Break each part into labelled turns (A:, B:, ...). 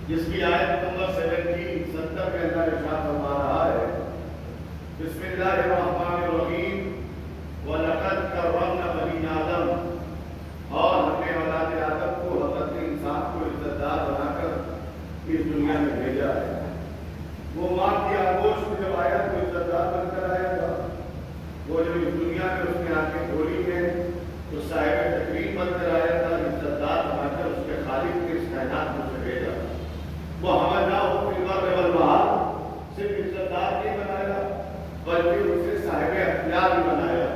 A: جس کی آیت نمبر 70 میں اللہ ارشاد فرما رہا ہے، بسم اللہ الرحمن الرحیم، وَلَقَدْ كَرَّمْنَا بَنِي آدَمَ، اور ہم نے اولاد آدم کو، حضرت انسان کو عزت دار بنا کر اس دنیا میں بھیجا ہے۔ وہ ماں کی آگوش میں جب آیا تو عزت دار بن کر آیا تھا، وہ جب اس دنیا میں اس نے آنکھیں کھولی ہیں تو صاحب تکریم بن کر آیا تھا، عزت دار بنا کر اس کے خالق نے اس کائنات کو بھیجا۔ وہ ہمیں نہ ہو البر والبحر، صرف عزت دار نہیں بنایا بلکہ اسے صاحب اختیار بھی بنایا۔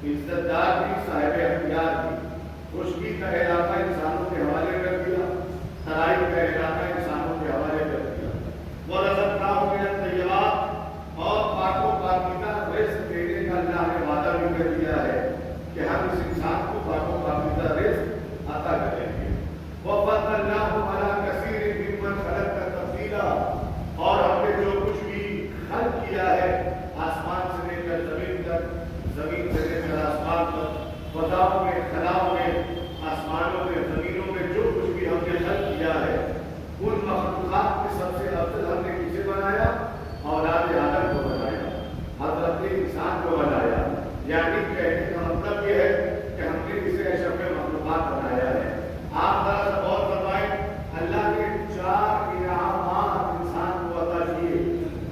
A: عزت دار بھی، صاحب اختیار بھی۔ خشکی کا علاقہ انسانوں کے حوالے کر دیا، ترائی کا علاقہ انسانوں کے حوالے کر دیا۔ وَرَزَقْنَاهُم مِّنَ الطَّيِّبَاتِ، اور پاک و پاکیزہ رزق دینے کا اللہ نے وعدہ بھی کر دیا ہے کہ ہم اس انسان کو پاک و پاکیزہ رزق عطا کریں گے۔ وَفَضَّلْنَاهُ عَلَىٰ كَثِيرٍ مِّمَّنْ خَلَقْنَا تَفْضِيلًا، اور ہم نے جو کچھ بھی خلق کیا ہے آسمان سے لے کر زمین تک، زمین سے لے کر آسمان تک، فضاؤں میں، خلاؤں میں، آسمانوں میں، زمینوں میں جو کچھ بھی ہم نے خلق کیا ہے، ان مخلوقات میں سب سے افضل ہم نے کسے بنایا؟ اولاد آدم کو بنایا، حضرت انسان کو بنایا۔ یعنی کہنے کا مطلب یہ ہے کہ ہم نے اسے اشرف مخلوقات بنایا ہے۔ آپ ذرا سا غور فرمائیں، اللہ نے 4 انعامات انسان کو عطا کیے۔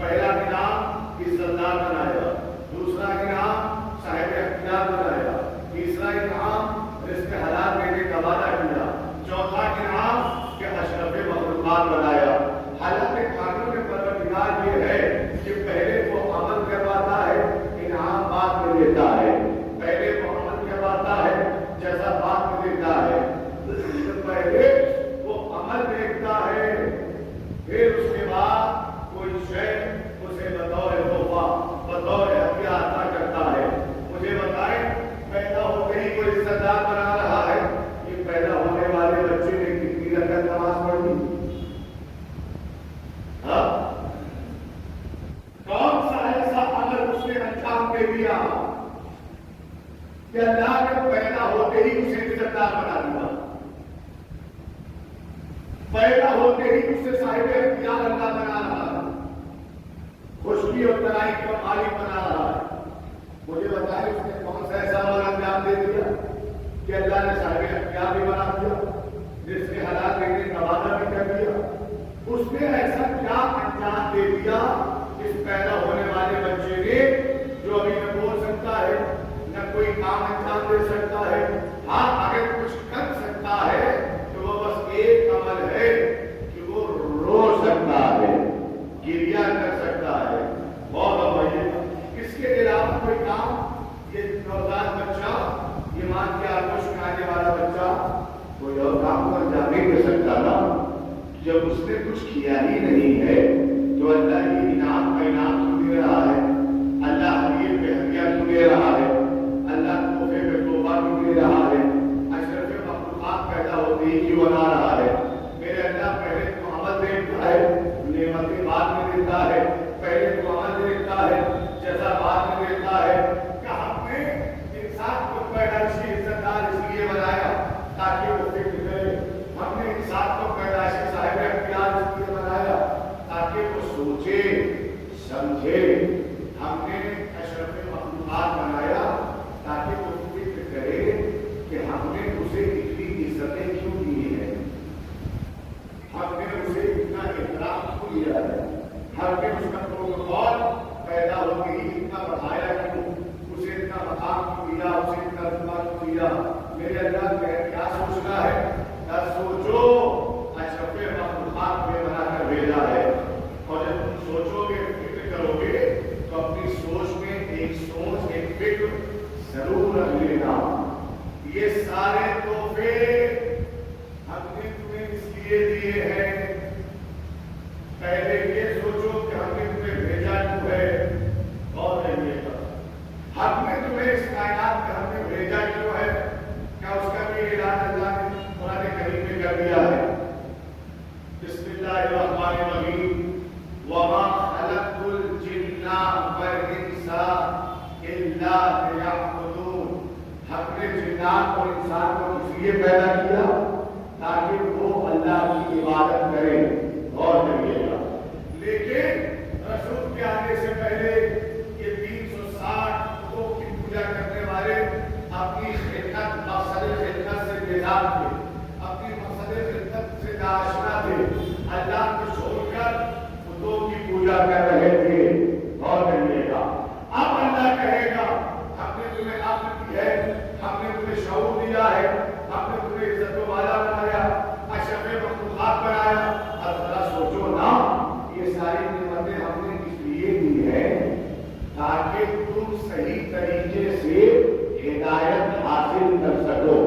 A: پہلا انعام عزت دار بنایا، دوسرا انعام صاحب اختیار بنایا، تیسرا انعام رزق حلال دینے کا وعدہ کیا، چوتھا انعام کہ اشرف مخلوقات بنایا۔ حالانکہ قانون پروردگار یہ ہے کہ پہلے وہ عمل کرواتا ہے، انعام بعد میں دیتا ہے۔ پہلے وہ عمل کرواتا ہے، جیسا بعد میں دیتا ہے۔ پہلے وہ عمل دیکھتا ہے، پھر اس کے بعد کوئی شے اسے بطور تحفہ، بطور ہدیہ عطا کرتا ہے۔ مجھے بتائیں، پیدا ہوتے ہی کوئی عزت دار بنا رہا ہے، یہ پیدا ہونے والے بچے نے کتنی رکعت نماز پڑھی؟ کون سا ایسا عمل اس نے انجام دے دیا کہ اللہ نے پیدا ہوتے ہی اسے عزت دار بنا دیا؟ پیدا ہوتے ہی اسے صاحب اختیار اللہ بنا رہا ہے، خشکی اور ترائی کا مالک بنا رہا ہے۔ مجھے بتائیں، اس نے کون سا ایسا عمل انجام دے دیا کہ اللہ نے صاحب اختیار بھی بنا دیا، جس کے حالات دینے کا وعدہ بھی کر دیا؟ اس نے ایسا کیا انجام دے دیا اس پیدا ہونے والے بچے نے، جو ابھی نہ بول سکتا ہے، نہ کوئی کام انجام دے سکتا ہے؟ ہاں، اگر کچھ کر سکتا ہے تو وہ بس ایک عمل ہے کہ وہ رو سکتا ہے، گریہ کر سکتا ہے۔ بہت بھائی، اس کے علاوہ کوئی کام یہ نوزاد بچہ، یہ ماں کی آگوش میں آنے والا بچہ کوئی اور کام کو انجام نہیں دے سکتا نا۔ جب اس نے کچھ کیا ہی نہیں ہے تو اللہ یہ انعام کا انعام کیوں دے رہا ہے؟ اللہ ہدیے پہ ہدیہ کیوں دے رہا ہے؟ اللہ تحفے پہ تحفہ کیوں دے رہا ہے؟ اشرف مخلوقات پیدا ہوتے ہی کیوں بنا رہا ہے؟ میرے اللہ پہلے تو عمل دیکھتا ہے، نعمتیں بعد میں دیتا ہے۔ پہلے تو عمل دیکھتا ہے، جیسا بعد میں دیتا ہے۔ کہ ہم نے انسان کو پیدائشی عزت دار اس لیے بنایا تاکہ وہ فکر کرے۔ ہم نے انسان کو پیدائشی صاحب اختیار اس لیے بنایا تاکہ وہ سوچے سمجھے۔ ہم نے اشرف مخلوقات بنایا تاکہ وہ فکر کرے کہ ہم نے اسے اتنی عزتیں کیوں دی ہیں، ہم نے اسے اتنا احترام کیوں دیا ہے، ہم نے اس کا پروٹوکول پیدا ہوتے ہی اتنا بڑھایا کیوں، اسے اتنا مقام کیوں دیا، اسے اتنا رتبہ کیوں دیا۔ میرے اللہ نے کیا سوچنا ہے؟ کیا سوچو، اشرف مخلوقات میں بنا کر بھیجا ہے۔ اور جب تم سوچو گے، فکر کرو گے تو اپنی سوچ میں ایک سوچ، ایک فکر ضرور رکھ لینا۔ یہ سارے تحفے ہم نے تمہیں اس لیے دیے ہیں، پہلے یہ سوچو کہ ہم نے تمہیں بھیجا کیوں ہے، اور رہیے گا ہم نے تمہیں اس کائنات میں ہم نے بھیجا کیوں ہے؟ کیا اس کا بھی اعلان اللہ نے قرآن کریم میں کر دیا ہے؟ بسم اللہ الرحمن الرحیم، وما خلقت الجن والانس الا ليعبدون۔ ہم نے جنات اور انسان کو اس لیے پیدا کیا تاکہ وہ اللہ کی عبادت کریں. غور کریے گا. لیکن رسول کے آنے سے پہلے یہ 360 بتوں کی پوجا کرنے والے اپنی خدمت مقصد خدمت سے بیزار تھے, اپنی مقصد خدمت سے ناآشنا تھے, اللہ کو چھوڑ کر بتوں کی پوجا کر رہے تھے. غور کریے گا. اب اللہ کہے گا ہم نے تمہیں عقل دی ہے, ہم نے تمہیں شعور دیا ہے, ہم نے تمہیں عزت و والا بنایا, اشرف مخلوقات بنایا. اب ذرا سوچو نا, یہ ساری نعمتیں ہم نے اس لیے دی ہیں تاکہ تم صحیح طریقے سے ہدایت حاصل کر سکو.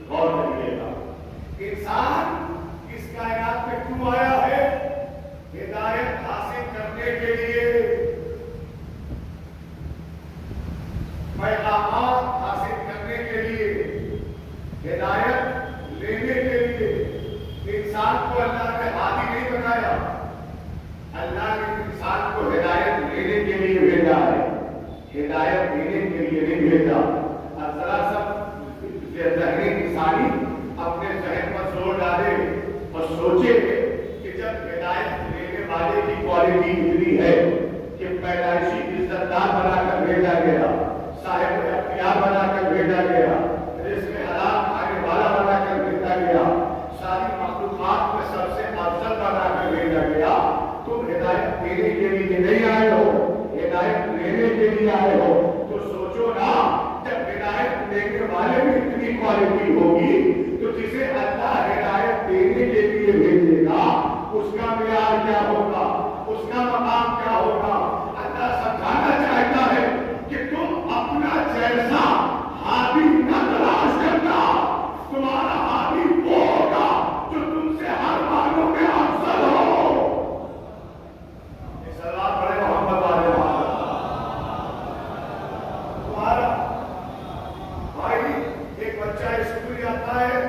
A: غور کریے گا. انسان اس کائنات میں کیوں آیا ہے؟ ہدایت حاصل کرنے کے لیے, پیغامات حاصل کرنے کے لیے, ہدایت لینے کے لیے. انسان کو اللہ نے ہادی نہیں بنایا, اللہ نے انسان کو ہدایت لینے کے لیے بھیجا ہے, ہدایت دینے کے لیے نہیں بھیجا. اب ذرا سب ذہن انسانی اپنے ذہن پر زور ڈالے اور سوچے کہ جب ہدایت لینے والے کی کوالٹی اتنی ہے کہ پیدائشی عزت دار بنا کر بھیجا گیا, صاحب اختیار بنا کر بھیجا گیا, رزق حلال کھانے والا بنا کر بھیجا گیا, ساری مخلوقات میں سب سے افضل بنا کر بھیجا گیا, تم ہدایت دینے کے لیے نہیں آئے ہو, ہدایت لینے کے لیے آئے ہو. تو سوچو نا, جب ہدایت دینے والے میں اتنی کوالٹی ہوگی تو جسے اللہ ہدایت دینے کے لیے بھیجے گا اس کا معیار کیا ہوگا, اس کا مقام کیا ہوگا. اللہ سمجھانا چاہتا ہے کہ تم اپنا جیسا ہادی نہ تلاش کرنا, تمہارا ہادی وہ ہوگا جو تم سے ہر معنوں میں افضل ہو. اس اللہ بڑے محمد والے تمہارا بھائی ایک بچہ اسکول جاتا ہے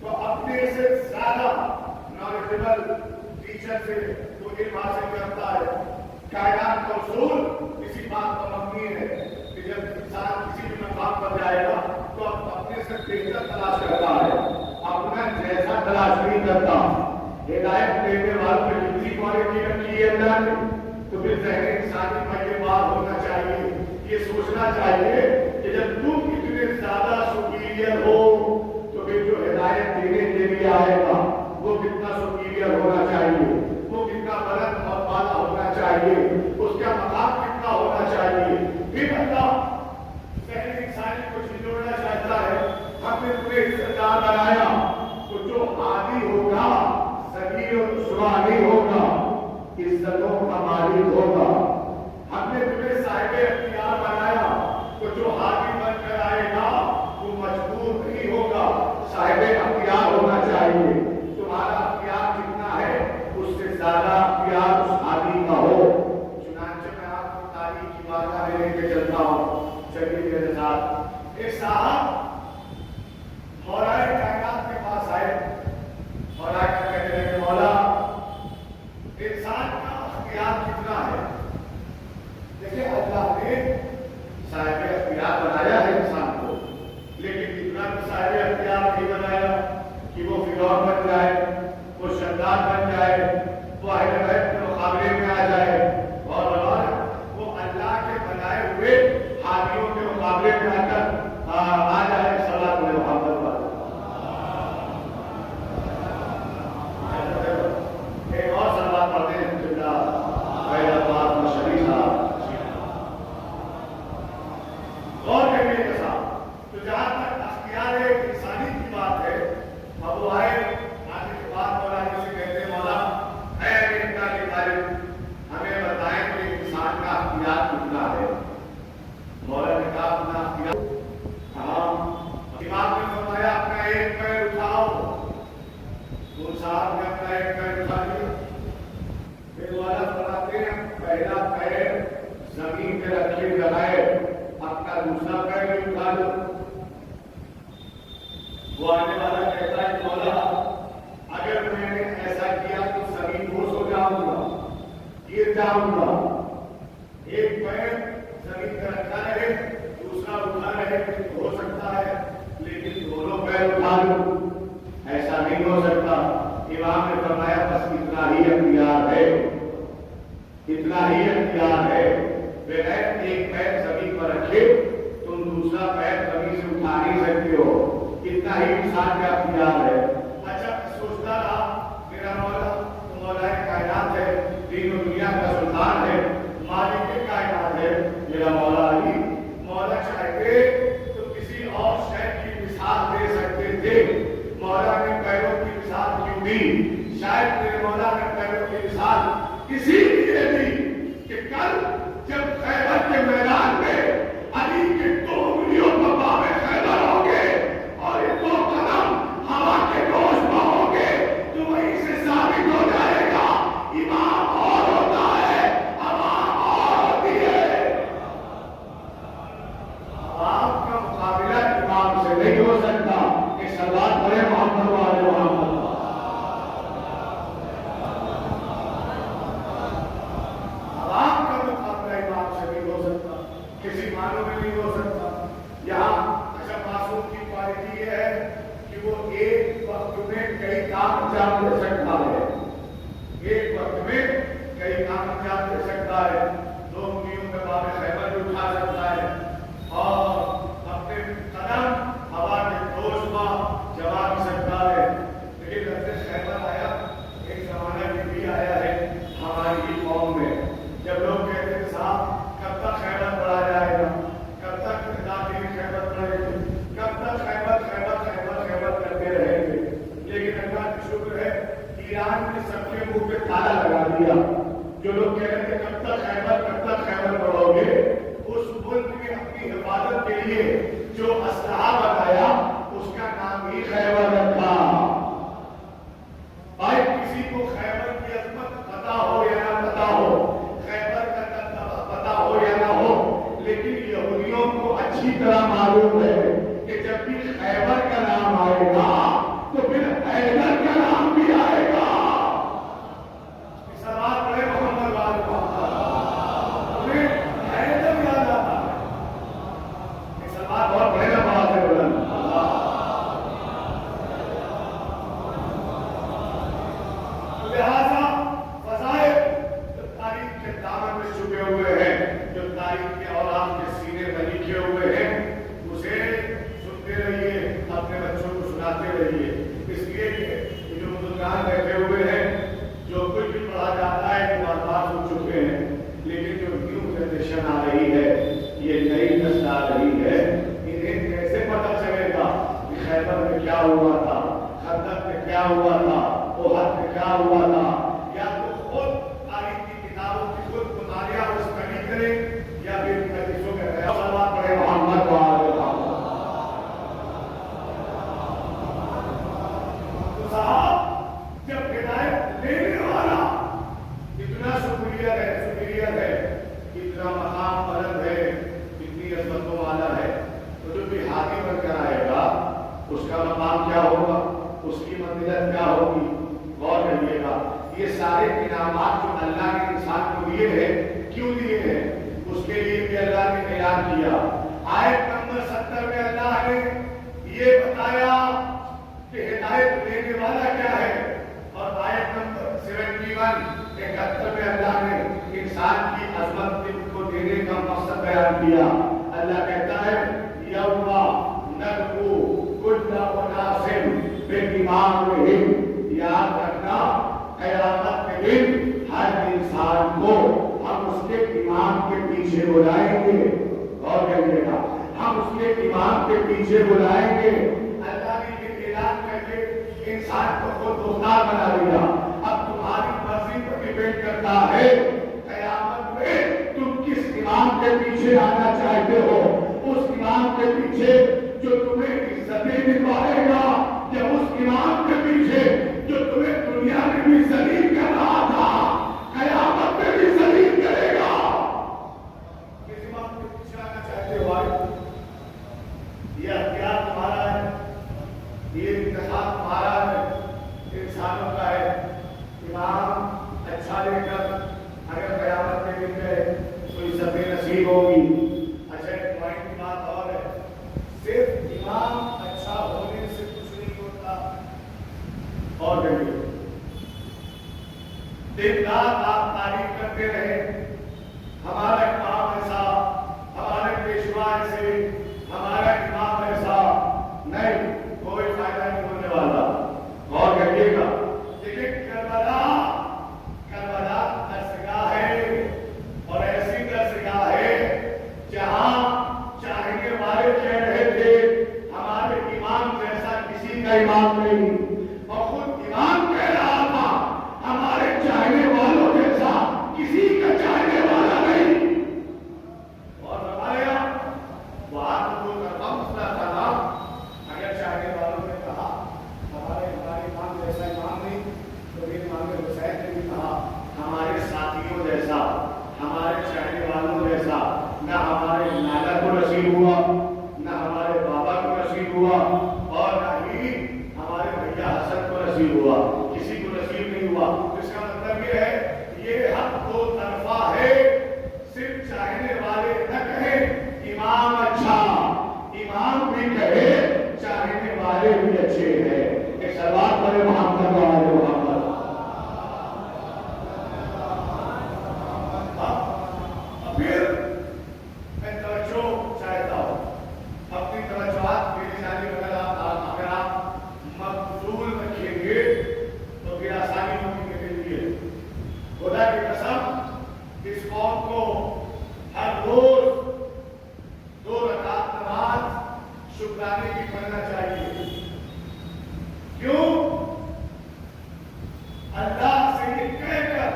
A: تو اپنے سے زیادہ نالجبل ٹیچر سے وہ علم حاصل کرتا ہے. کائنات کا اصول اسی بات پر مبنی ہے کہ جب انسان کسی بھی مقام پر جائے گا تو اپنے سے بہتر تلاش کرتا ہے, اپنا جیسا تلاش نہیں کرتا. ہدایت دینے والوں میں جتنی کوالٹی رکھی ہے اللہ نے, تو پھر ذہن انسانی کا یہ بات ہونا چاہیے, یہ سوچنا چاہیے کہ جب تم اتنے زیادہ سپیریئر ہو تو پھر جو ہدایت دینے کے لیے آئے گا وہ کتنا سپیریئر ہونا چاہیے, وہ کتنا بلند اور بالا ہونا چاہیے, اس کا مقام کتنا ہونا چاہیے. پھر اللہ ذہن انسانی کو جھنجھوڑنا چاہتا ہے, ہم نے تمہیں عزت دار بنایا تو جو ہادی ہوگا ذلیل و رسوا نہیں ہوگا, عزتوں کا مالک ہوگا. ہم نے تمہیں صاحب اختیار بنایا تو جو ہادی بن کر آئے گا وہ مجبور نہیں ہوگا, صاحب اختیار ہونا چاہیے. تمہارا اختیار کتنا ہے اس سے زیادہ اختیار اس ہادی کا ہو. چنانچہ میں آپ کو تاریخ کی باتیں لے کے چلتا ہوں, چلیے میرے ساتھ. ایک صاحب مولا کائنات کے پاس آئے, مولا کا کہنے لگے مولا انسان کا اختیار کتنا ہے. دیکھیں اللہ نے صاحب اختیار بنایا ہے انسان کو, لیکن اتنا بھی صاحب اختیار نہیں بنایا کہ وہ فرعون بن جائے, وہ شداد بن جائے, وہ اہل بیت کے مقابلے میں آ جائے, اور وہ اللہ کے بنائے ہوئے ہادیوں کے مقابلے میں آ کر آ جائے. صلاۃ محمد ایک اور صلاۃ پڑھتے ہیں اور کہنے کے ساتھ. تو جہاں تک اختیار انسانی کی بات ہے, اب وہ آئے آنے کے بعد مولا سے کہتے ہیں مولا اے امریکہ کے طالب ہمیں بتائیں کہ انسان کا اختیار کتنا ہے. مولا نے کہا اپنا اختیار امام نے فرمایا اپنا ایک پیر اٹھاؤ. تو صاحب نے اپنا ایک پیر اٹھا لیا. پھر مولا فرماتے ہیں پہلا پیر زمین پہ رکھے بغیر اپنا دوسرا پیر بھی اٹھا لو. وہ آنے والا کہتا ہے مولا اگر میں نے ایسا کیا تو زمین بوجھ ہو جاؤں گا, گر جاؤں گا. ایک پیر زمین پہ رکھا رہے, دوسرا اٹھا رہے, ہو سکتا ہے, لیکن دونوں پیر اٹھا لو. ایسا نہیں ہو سکتا. امام نے فرمایا بس اتنا ہی اختیار ہے، اتنا ہی اختیار ہے. بغیر ایک پیر زمین پر رکھے تم دوسرا پیر زمین سے اٹھا نہیں سکتے ہو. اتنا ہی انسان کا اختیار ہے. اچھا سوچتا رہا میرا مولا تو مولا کائنات ہے، دین و دنیا کا سلطان ہے، مالک کائنات ہے. میرا مولا علی مولا چاہتے تو کسی اور شے کی مثال دے سکتے تھے. مولا نے پیروں کی مثال کیوں دی؟ شاید میرے مولا نے پیروں کی مثال اسی لیے دی کہ کل جب خیبر کے میدان میں علی کے دو انگلیوں پر باب خیبر ہوں گے اور یہ دو قدم ہوا کے گوشت میں ہوں گے تو وہیں سے ثابت ہو جائے گا امام اور ہوتا ہے، عوام اور ہوتی ہے. عوام کا مقابلہ امام سے نہیں ہو سکتا. کہ صلوات پڑھے محمد والے محمد. عوام کا مقابلہ امام سے نہیں ہو سکتا، کسی معنوں میں نہیں ہو سکتا. یہاں اچھا معصوم کی کوالٹی یہ ہے کہ وہ ایک وقت میں کئی کام انجام دے سکتا ہے. ایک وقت میں کئی کام انجام دے سکتا ہے. دو انگلیوں میں باب خیبر بھی اٹھا سکتا ہے اور اپنے قدم ہوا کے گوشت میں جما بھی سکتا ہے. لیکن لفظ خیبر آیا، ایک زمانہ یہ بھی آیا ہے ہماری ہی قوم میں. جب لوگ کہتے ہیں صاحب کب تک خیبر پڑھا جائے گا، کب تک داخلی خیبر پڑھے گا، کب تک خیبر خیبر خیبر خیبر کرتے رہیں گے. لیکن اللہ کا شکر ہے ایران نے سب کے منہ پہ تالا لگا دیا. جو لوگ کہہ رہے تھے کب تک خیبر پڑھو گے، اس ملک نے اپنی حفاظت کے لیے جو اسلحہ بنایا اس کا نام ہی خیبر رکھا. بھائی کسی کو خیبر کی عظمت پتا ہو یا نہ پتا ہو، خیبر کا پتا ہو یا نہ ہو، لیکن یہودیوں کو اچھی طرح معلوم ہے کہ جب بھی خیبر کا نام آئے گا تو پھر حیدر کا نام بھی آئے گا. سوال پڑے محمد والے تمہیں حیدر یاد آتا ہے. سوال بہت بڑے نا بات ہے بلند. لہذا فضائل جو تاریخ کے دامن میں چھپے ہوئے ہیں، جو تاریخ کے اوراق کے سینے میں لکھے ہوئے ہیں، اسے سنتے رہیے، اپنے بچوں کو سناتے رہیے. اس لیے کہ جو بزرگان بیٹھے ہوئے ہیں جو کچھ بھی پڑھا جاتا ہے وہ بار سن چکے ہیں. لیکن جو نیو جنریشن آ رہی ہے، یہ نئی نسل آ رہی ہے، انہیں کیسے پتہ چلے گا کہ خیبر میں کیا ہوا تھا، خندق میں کیا ہوا تھا، احد میں کیا ہوا تھا. یا تو خود تاریخ کی کتابوں کی خود مطالعہ اور اسٹڈی کریں یا پھر حدیثوں میں صلوات پڑھے محمد والے محمد. تو صاحب جب ہدایت لینے والا اتنا شکریہ ہے، اتنا مقام بلند ہے، اتنی عظمتوں والا ہے، تو جو بھی ہادی بن کر آئے گا اس کا مقام کیا ہوگا، اس کی منزلت کیا ہوگی. غور کریے گا یہ سارے انعامات جو اللہ نے انسان کو دیے ہیں کیوں دیے ہیں، اس کے لیے بھی اللہ نے اعلان کیا. آیت نمبر 70 میں اللہ نے یہ بتایا کہ ہدایت دینے والا کیا ہے، اور آیت نمبر 71 میں اللہ نے انسان کی عظمت کو دینے کا مقصد بیان کیا. اللہ کہتا ہے یوم ندعو کل اناس بإمامہم. یاد رکھنا قیامت کے دن ہر انسان کو ہم اس کے امام کے پیچھے بلائیں گے. اور کہیے گا ہم اس کے امام کے پیچھے بلائیں گے. اللہ نے یہ اعلان کر کے انسان کو خود مختار بنا دیا. اب تمہاری مرضی پر ڈیپینڈ کرتا ہے قیامت میں تم کس امام کے پیچھے آنا چاہتے ہو. اس امام کے پیچھے جو تمہیں عزتیں دلوائے گا یا اس امام کے پیچھے جو تمہیں دنیا میں بھی ذلیل کر رہا تھا قیامت میں بھی ذلیل کرے گا. کس امام کے پیچھے آنا چاہتے ہو؟ یہ اختیار تمہارا ہے، یہ انتخاب تمہارا ہے، انسانوں کا ہے. امام اچھا لے کر اگر قیامت کے دن میں کوئی عزت نصیب ہوگی. اچھا ایک پوائنٹ کی بات اور ہے، صرف امام اچھا ہونے سے کچھ نہیں ہوتا. اور دیکھیے دن رات آپ تعریف کرتے رہے ہمارا امام ایسا، ہمارے پیشوا ایسے، ہمارا امام ایسا، نہیں، کوئی فائدہ نہیں ہونے والا. اور کہیے گا لیکن کربلا درسگاہ ہے، اور ایسی درسگاہ ہے جہاں چاہنے والے کہہ رہے تھے ہمارے امام جیسا کسی کا امام نہیں، اور خود امام کہہ رہا تھا ہمارے چاہنے والوں جیسا کسی کا چاہنے والا نہیں. اور بتایا وہاں تو مسئلہ تھا، اگر چاہنے والوں نے کہا ہمارے امام جیسا امام نہیں، تو پھر امام حسین نے بھی کہا ہمارے ساتھیوں جیسا، ہمارے چاہنے والوں جیسا نہ ہمارے نانا کو نصیب ہوا، نہ ہمارے بابا کو نصیب ہوا، اور نہ ہی ہمارے بھیا حسن کو نصیب ہوا، کسی کو نصیب نہیں ہوا. اس کا مطلب یہ ہے یہ حق دو طرفہ ہے. صرف چاہنے والے نہ کہیں امام اچھا، امام بھی کہے چاہنے والے بھی اچھے ہیں. ایک سوال کرے محمد والے محمد. پھر میں توجہ چاہتا ہوں، اپنی توجہات میری جانب اگر آپ مبذول رکھیں گے تو پھر آسانی ہوگی میرے لیے. خدا کی قسم اس قوم کو ہر روز 2 رکعت نماز شکرانے کی پڑھنا چاہیے. کیوں؟ اللہ سے یہ کہہ کر،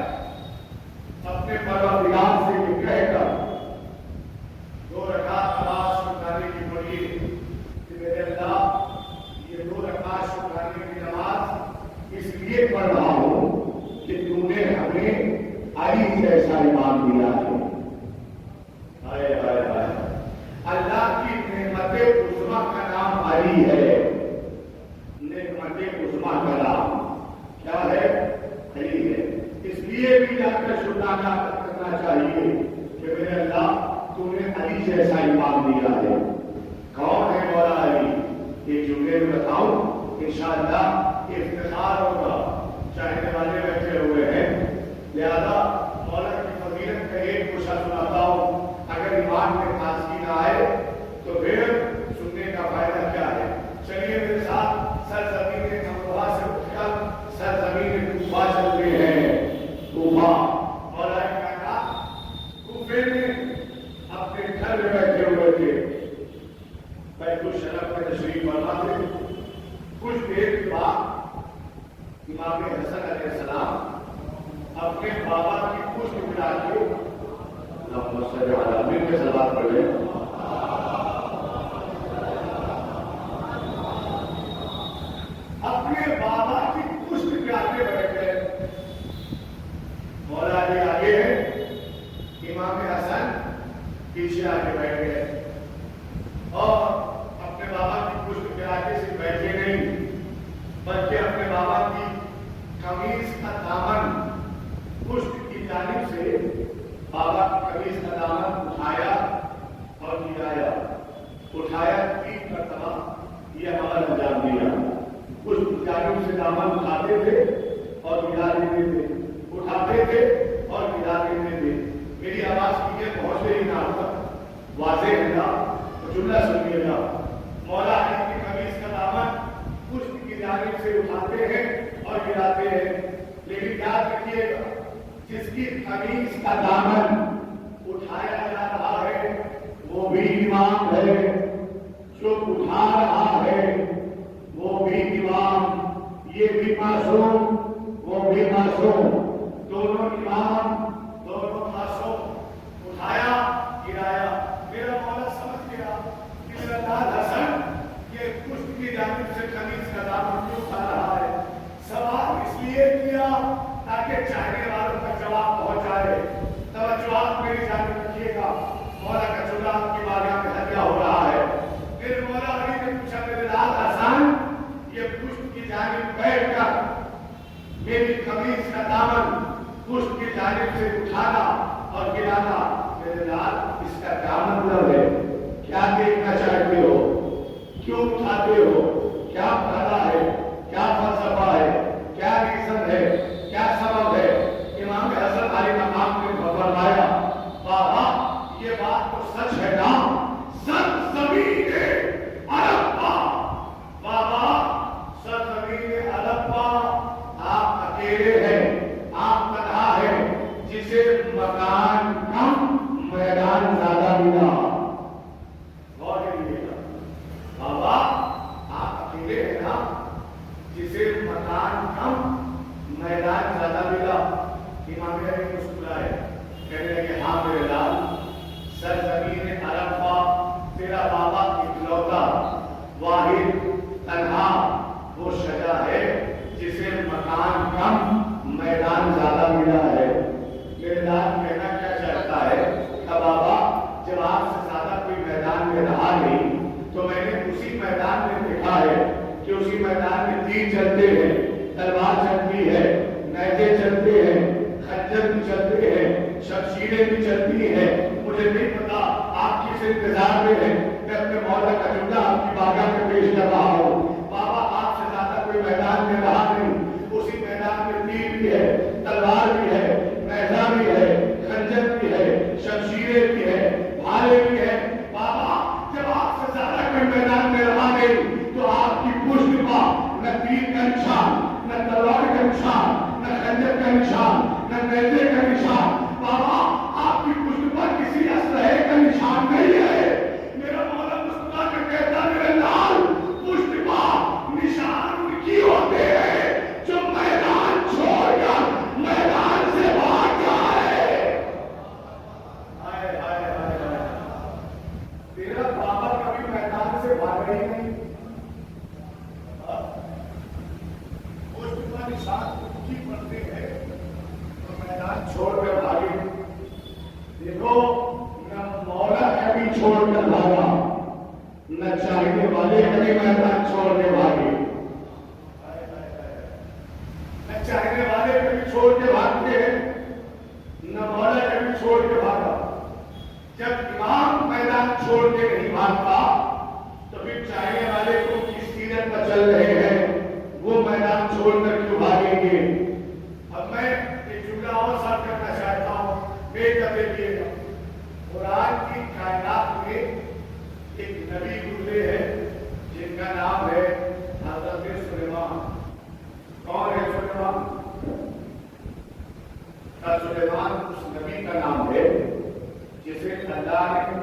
A: اپنے پروردگار سے یہ کہہ کر 2 رکعت نماز شکرانے کی پڑھیے کہ میرے اللہ یہ 2 رکعت شکرانے کی نماز اس لیے پڑھ رہا ہوں کہ تم نے ہمیں علی جیسا امام دیا ہے. ہائے ہائے ہائے، اللہ کی نعمت عظمیٰ کا نام علی ہے. نعمت عظمیٰ کا نام کیا ہے؟ علی ہے. اس لیے بھی جا کر شکرانہ کرنا چاہیے کہ میرے اللہ تم نے علی جیسا امام دیا ہے. کون ہے مولا علی؟ یہ جملے میں بتاؤں انشاءاللہ افتخار ہوگا. چاہنے والے بیٹھے ہوئے ہیں، لہذا مولا کی فضیلت کا ایک گوشہ سناتا ہوں. اگر ایمان میں تازگی نہ آئے تو پھر سننے کا فائدہ کیا ہے؟ چلیے میرے ساتھ سرزمین امروہہ سے اٹھ کر سرزمین کوفہ چلتے ہیں. کوفہ مولا کائنات کوفے میں اپنے گھر میں بیٹھے ہوئے تھے. بیت الشرف میں تشریف فرما تھے. کچھ دیر کے بعد امام حسن علیہ السلام اپنے بابا کی پشت ملا کے مل کے سلام پڑھ رہے. اپنے بابا کی پشت پہ آگے بیٹھ گئے. مولا علی آگے ہے، امام حسن پیچھے آگے بیٹھ گئے، اور اپنے بابا کی پشت پہ آگے سے بیٹھے نہیں بلکہ اپنے بابا کی قمیص کا دامن پشت کی جانب سے بابا کی قمیص کا دامن اٹھایا اور گرایا. اٹھایا 3 مرتبہ یہ عمل انجام دیا. پشت کی جانب سے دامن اٹھاتے تھے اور گرا دیتے تھے، اٹھاتے تھے اور گرا دیتے تھے. میری آواز کی یہ پہنچ رہی نہ ہوتا واضح ہے نا؟ جملہ سنیے گا. مولا علی کی قمیص کا دامن پشت کی جانب سے اٹھاتے ہیں اور گراتے ہیں. لیکن یاد رکھیے گا جس کی قمیص کا دامن اٹھایا جا رہا ہے وہ بھی امام ہے، جو اٹھا رہا ہے وہ بھی امام. یہ بھی معصوم وہ بھی معصوم، دونوں امام دونوں معصوم. اٹھایا گرایا. میرا مولا سمجھ گیا کہ لال حسن یہ پشت کی جانب سے قمیص کا دامن کیوں اٹھا رہا ہے. سوال اس لیے کیا تاکہ چاہنے والوں کا جواب پہنچ جائے. توجہ میری جانب رکھیے گا. مولا کا جملہ آپ کی بارگاہ میں ہدیہ ہو رہا ہے. پھر مولا علی نے پوچھا میرے لال حسن یہ پشت کی جانب بیٹھ کر میری قمیص کا دامن پشت کی جانب سے اٹھانا اور گرانا، میرے لال اس کا کیا مطلب ہے؟ کیا دیکھنا چاہتے ہو؟ کیوں اٹھاتے ہو؟ کیا پڑھنا ہے؟ کیا فلسفہ ہے؟ امام علی مسکرائے، کہنے لگے ہاں میرے لال، سرزمین عرفہ تیرا بابا اکلوتا واحد تنہا وہ شجاع ہے جسے مکان کم میدان زیادہ ملا ہے۔ میرے لال کہنا کیا چاہتا ہے کہ بابا جب آپ سے زیادہ کوئی میدان میں رہا نہیں تو میں نے اسی میدان میں دیکھا ہے کہ اسی میدان میں تیر چلتے ہیں، تلوار چلتی ہے، نیزے چلتے ہیں، خنجر بھی چلتے ہیں، شمشیریں بھی چلتی ہیں۔ مجھے نہیں پتا آپ کس انتظار میں ہیں، میں اپنے مولا کا جملہ آپ کی بارگاہ میں پیش کر رہا ہوں۔ بابا آپ سے زیادہ کوئی میدان میں رہا نہیں، اسی میدان میں تیر بھی ہے، تلوار بھی ہے، نیزہ بھی ہے، خنجر بھی ہے، شمشیریں بھی ہے، بھالے بھی ہے۔ بابا جب آپ سے زیادہ کوئی میدان میں رہا نہیں تو آپ کی پشت پر نہ تیر کا نشان، نہ تلوار کا نشان، نہ خنجر کا نشان، نہ نیزے کا نشان۔ بابا آپ کی پشت پر کسی اسلحے کا نشان نہیں ہے۔ میرا مولا مسکرا کر کہتا میرے لال پشت پر نشان ان کی ہوتے ہیں جو میدان چھوڑ کر میدان سے بھاگ جائے۔ ہائے ہائے ہائے ہائے، تیرا بابا کبھی میدان سے بھاگا ہی نہیں۔ پشت پر نشان ان کی پڑتے ہیں تو میدان چھوڑ کر بھاگے۔ دیکھو نہ مولا کبھی چھوڑ کر بھاگا، نہ چاہنے والے کبھی میدان چھوڑ کے بھاگے، نہ چاہنے والے کبھی چھوڑ کے بھاگتے ہیں، نہ مولا کبھی چھوڑ کے بھاگا۔ جب امام میدان چھوڑ کے نہیں بھاگتا تو پھر چاہنے والے کو کس سیرت پر چل رہے ہیں وہ میدان چھوڑ کر کیوں بھاگیں گے؟ اب میں ایک جملہ اور ساتھ کرنا چاہتا ہوں، بے دیکھیے گا۔ قرآن کی کائنات میں ایک نبی گزرے ہیں جن کا نام ہے حضرت سلیمان۔ کون ہے سلیمان؟ سلیمان اس نبی کا نام ہے جسے اللہ نے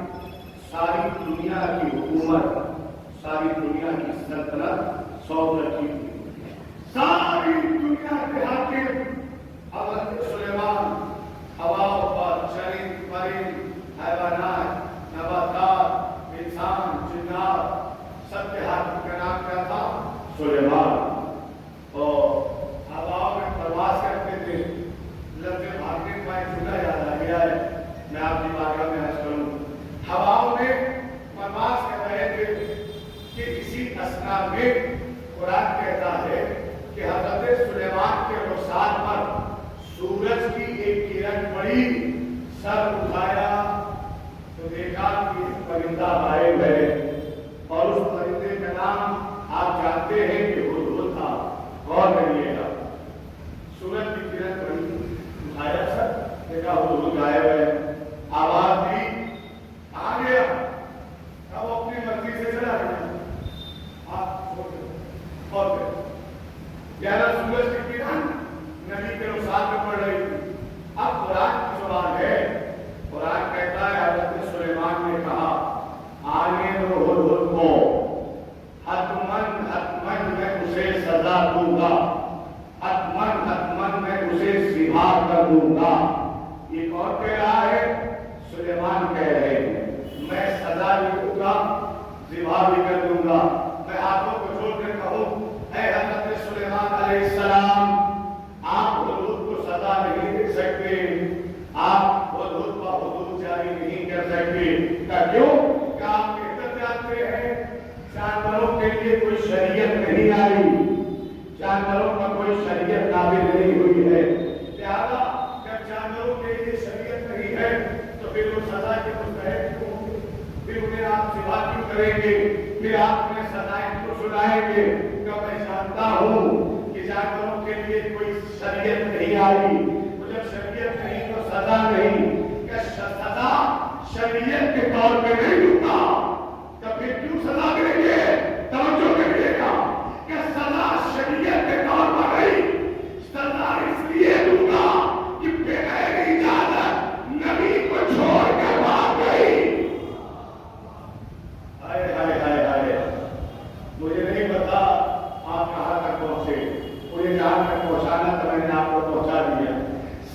A: ساری دنیا کی حکومت، ساری دنیا کی سلطنت سونپ رکھی تھی۔ ساری دنیا کے حاکم حضرت سلیمان، ہوا پر چرند پرند حیوانات نباتات انسان جنات سب کے حاکم کا نام کیا تھا؟ سلیمان۔ اور ہواؤں میں پرواز کرتے تھے، لفظ بھاگنے کا ایک جملہ یاد آ گیا ہے، میں آپ کی بارگاہ میں عرض کروں۔ ہواؤں میں پرواز کر رہے تھے کہ اسی اثنا میں قرآن کہتا ہے کہ حضرت سلیمان کے رخسار پر سورج کی ایک کرن پڑی، سر اٹھایا تو دیکھا کہ ایک پرندہ غائب ہے، اور اس پرندے کا نام آپ جانتے ہیں کہ ہدہد تھا۔ غور کریے گا، سورج کی کرن پڑی، اٹھایا سر، دیکھا ہدہد غائب ہے، آواز دی آ گیا، اب اپنی مرضی سے چلا گیا۔ آپ اور گیارہ سورج کی کرن نبی کے رخسار میں پڑ رہی تھی۔ اب قرآن کی سوال ہے، قرآن کہتا ہے حضرت سلیمان نے کہا آنے دو ہدہد کو، حتمن میں اسے سزا دوں گا، حتمن میں اسے سبھا کر دوں گا۔ یہ کون کہہ رہا ہے؟ سلیمان کہہ رہے ہیں میں سزا بھی دوں گا، سبھا بھی کر دوں گا۔ میں ہاتھوں کو جوڑ کر کہوں اے حضرت سلیمان علیہ السلام، آپ ہدہد کو سزا نہیں دے سکتے، آپ ہدہد پر حدود جاری نہیں کر سکتے۔ کیوں کہ آپ بہتر جانتے ہیں جانوروں کے لیے کوئی شریعت نہیں آئی، جانوروں پر کوئی شریعت نافذ نہیں ہوئی ہے، لہذا جب جانوروں کے لیے شریعت نہیں ہے تو پھر وہ سزا کے مستحق کیوں ہوں گے؟ پھر انہیں آپ سزا کیوں کریں گے؟ پھر آپ انہیں سزائیں کیوں سنائیں گے؟ کہ میں جانتا ہوں کہ جانوروں کے لیے کوئی شریعت نہیں آئی، تو جب شریعت نہیں تو سزا نہیں، کہ سزا شریعت کے طور پہ نہیں دوں گا، تو پھر کیوں سزا کریں گے؟ توجہ کریے گا کہ سزا شریعت کے طور پر نہیں، سزا اس لیے دوں گا کہ بغیر اجازت نبی کو چھوڑ کر بھاگ گئی۔ ہائے ہائے ہائے ہائے، مجھے نہیں پتا آپ کہاں تک پہنچے، مجھے جہاں تک پہنچانا تو میں نے آپ کو پہنچا دیا۔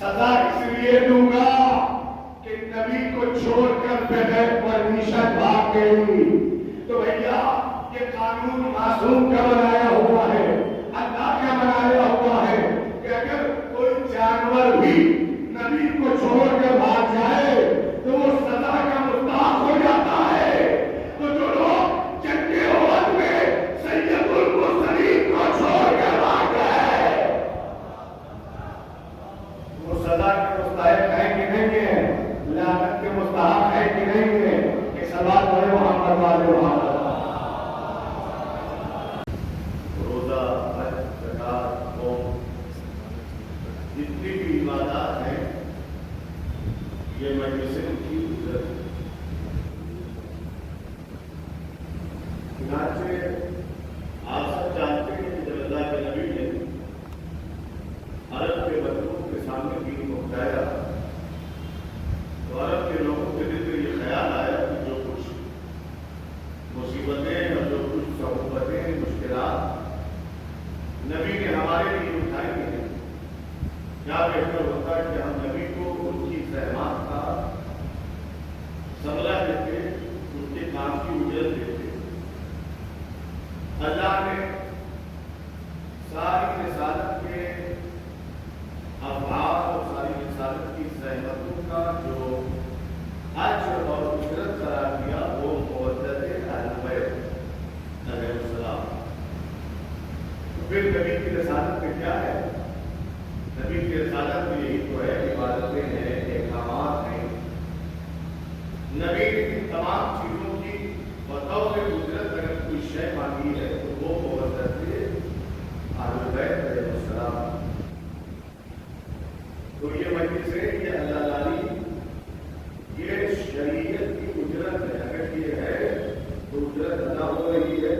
A: سزا گئی. تو بھیا یہ قانون معصوم کا بنایا ہوا ہے, اللہ کا بنایا ہوا ہے کہ اگر کوئی جانور بھی نبی کو چھوڑ کر بھاگ جائے تو وہ سزا کا مستحق ہو جاتا ہے. تو جو لوگ جنگ احد میں سید المرسلین کو چھوڑ کر بھاگ گئے وہ سزا کے مستحق ہے کہ نہیں ہے, لعنت کے مستحق ہے کہ نہیں ہے. ایک سوال پڑھے محمد والے محمد. روزہ, حج, زکات, قوم, جتنی بھی عبادات ہیں یہ مجلس کی اجرت ہے. چنانچہ آپ سب جانتے ہیں کہ جب اللہ کے نبی نے عرب کے بندوں کے سامنے دین کو پھیلایا تو عرب کے لوگوں کے دل میں یہ خیال آیا کہ جو کچھ مصیبتیں اور جو کچھ صعوبتیں, مشکلات نبی نے ہمارے لیے اٹھائی ہیں, کیا بہتر ہوتا ہے کہ ہم نبی کو ان کی زحمات کا سمجھا دیتے, ان کے کام کی اجرت دیتے. اللہ نے ساری رسالت کے افعال اور ساری رسالت کی زحمتوں کا جو اجر اور اجرت قرار دیا وہ مودت اہل بیت علیہ السلام. پھر نبی کی رسالت میں کیا ہے؟ نبی کی رسالت میں یہی تو ہے, عبادتیں ہیں, احکامات ہیں. نبی نے ان تمام چیزوں کی بطور اجرت اگر کوئی شے مانگی ہے تو وہ مودت اہل بیت علیہ السلام. تو یہ مجلس ہے, یہ اللہ تعالی یہ شریعت کی اجرت ہے. اگر یہ ہے تو اجرت ادا ہو رہی ہے,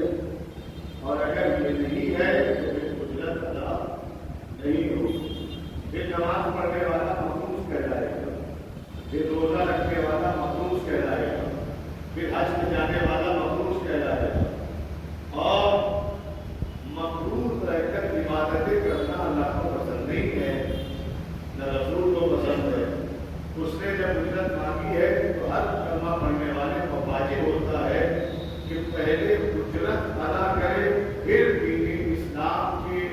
A: اور اگر یہ نہیں ہے تو پھر اجرت ادا نہیں ہوگی. پھر نماز پڑھنے والا مخلوص کہلائے گا, پھر روزہ رکھنے والا مخلوص کہلائے گا, پھر حج میں جانے والا مخلوص کہلائے گا. اور مخلوص رہ کر عبادتیں کرنا اللہ کو پسند نہیں ہے, نہ رسول کو پسند ہے. اس نے جب اجرت مانگی ہے تو ہر کلمہ پڑھنے والے کو واجب ہوتا ہے کہ پہلے اجرت ادا کرے, پھر دین اسلام کے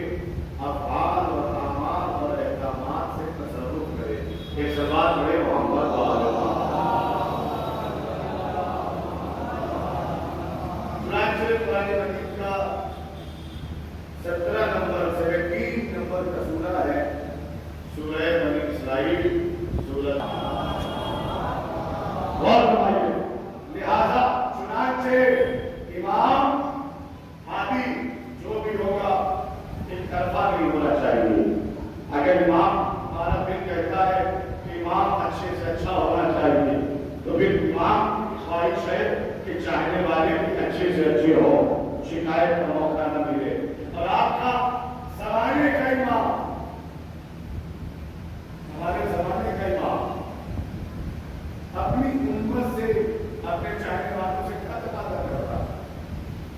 A: افعال اور اعمال اور احکامات سے تصرف کرے. یہ سوال بڑے محمد والے قرآن مجید کا 17 نمبر کا سورہ ہے, سورہ بنی اسرائیل. سورہ غور فرمائیے. لہذا چنانچہ امام ہادی جو بھی ہوگا ایک طرفہ نہیں ہونا چاہیے. اگر امام ہمارا دل کہتا ہے کہ امام اچھے سے اچھا ہونا چاہیے تو پھر امام کی خواہش ہے کہ چاہنے والے بھی اچھے سے اچھے ہو, شکایت کا موقع نہ ملے. اور آپ کا زمانے کا امام, ہمارے زمانے کا امام اپنی امت سے, اپنے چاہنے والوں سے خط وعدہ کرتا.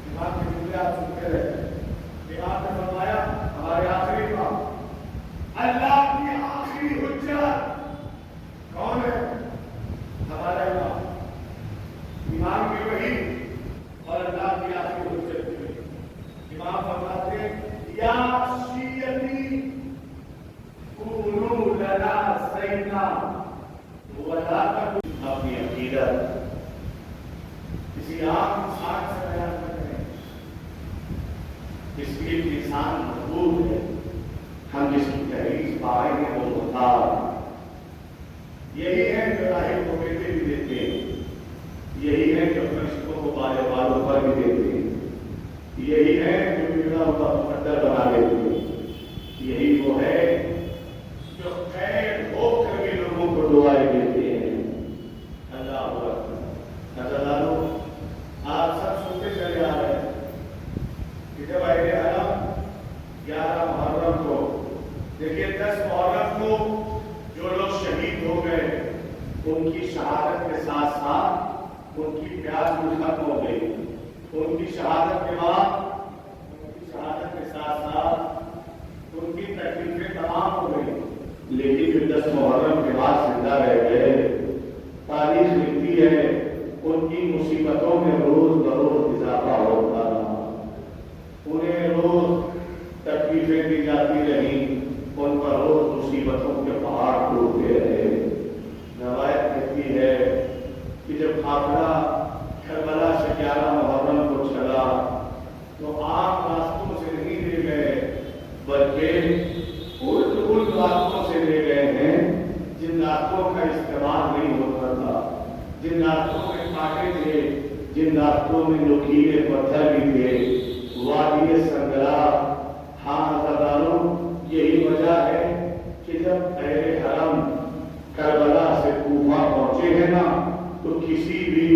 A: امام کے جملے آپ سنتے رہتے ہیں. امام نے فرمایا, ہمارے آخری امام, اللہ کی آخری حجت کون ہے؟ ہمارا امام. امام کی وحی اور اللہ کی آخری حجت کی وحی. امام فرماتے ہیں, یا شیعتی کونوا لنا سیدنا ولا تکونوا. اپنی عقیدت کسی عام انسان سے بیان نہ کریں, اس لیے انسان مجبور ہے. ہم جس کی تحریر پائیں گے وہ مختار. یہی ہے جو راہب کو بیٹے بھی دیتے ہیں, یہی ہے جو فرشتوں کو بارے والوں پر بھی دیتے ہیں, یہی ہے جو بگڑا ہوا مقدر بنا دیتے ہیں, یہی وہ ہے جو خیر ہو کر بھی لوگوں کو دعائیں دیتے ہیں. اللہ اکبر. نظرانوں آپ سب سنتے چلے آ رہے ہیں کہ جب اہل حرم 11 محرم کو, دیکھیے 10 محرم کو جو لوگ شہید ہو گئے ان کی شہادت کے ساتھ ساتھ ان کی پیاس بھی ختم ہو گئی. ان کی شہادت کے بعد, ان کی شہادت کے ساتھ ساتھ ان کی تکلیفیں تمام ہو گئی. لیکن جو 10 محرم کے بعد زندہ رہ گئے, تاریخ لکھتی ہے ان کی مصیبتوں میں روز بروز اضافہ ہوتا رہا، انہیں روز تکلیفیں دی جاتی رہی، ان پر روز مصیبتوں کے پہاڑ ٹوٹتے رہے۔ روایت کہتی ہے کہ جب قافلہ کربلا سے 11 محرم کو چلا تو آپ راستوں سے نہیں لے گئے، بلکہ ان راستوں سے لے گئے ہیں جن راستوں کا استعمال نہیں ہوتا تھا، جن راستوں میں کانٹے تھے، جن راستوں میں نوکیلے پتھر بھی تھے، وادی سنگرا۔ ہاں حضراتوں، یہی وجہ ہے کہ جب اہل حرم کربلا سے کوفہ پہنچے ہیں نا، تو کسی بھی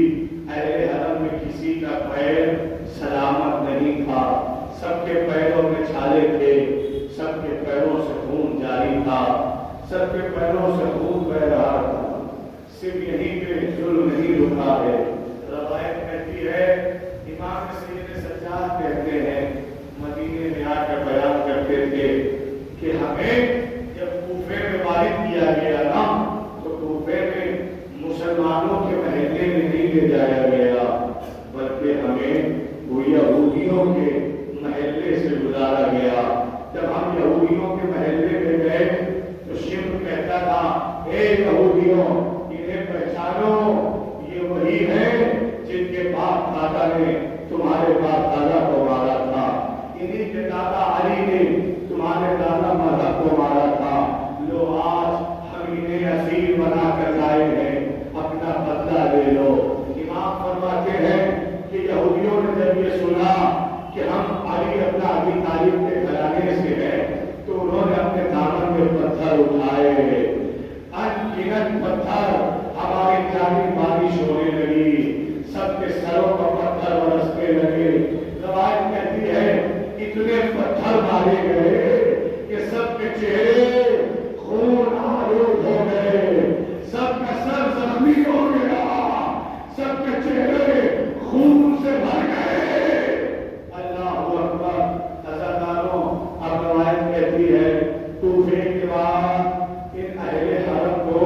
A: اہل حرم میں کسی کا پیر سلامت نہیں تھا، سب کے پیروں میں چھالے تھے، سب کے پیروں سے خون جاری تھا، سب کے پیروں سے خون بہ رہا تھا۔ صرف یہیں پہ ظلم نہیں رکا ہے، روایت کہتی ہے، امام سید سجاد کہتے ہیں، مدینے میں آ کر بیان کرتے تھے کہ ہمیں جب کوفے میں وارد کیا گیا نا، تو کوفے میں مسلمانوں کے محلے میں نہیں لے جایا گیا، بلکہ ہمیں وہ یہودیوں کے محلے سے گزارا گیا۔ جب ہم یہودیوں کے محلے میں گئے تو شمر کہتا تھا، اے یہودیوں، انہیں پہچانو، یہ وہی ہے جن کے باپ دادا نے تمہارے باپ دادا کو مارا تھا، انہی کے دادا علی نے تمہارے دادا مذہب کو مارا تھا، لو آج ہم انہیں اسیر بنا کر لائے ہیں، اپنا بدلہ لے لو۔ امام فرماتے ہیں کہ یہودیوں نے جب یہ سنا کہ ہم علی ابن ابی طالب کے گھرانے سے ہیں، تو انہوں نے اپنے دامن میں پتھر اٹھائے، انگنت پتھر ہماری جانب بارش ہونے لگی، سب کے سروں پر پتھر برسنے لگے۔ روایت کہتی ہے اتنے پتھر مارے گئے کہ سب کے چہرے خون آلود ہو گئے، سب کا سر زخمی ہو گیا، سب کے چہرے خون سے بھر گئے۔ اللہ اکبر۔ عزیزانو، اب روایت کہتی ہے طوفے کے بعد ان اہل حرم کو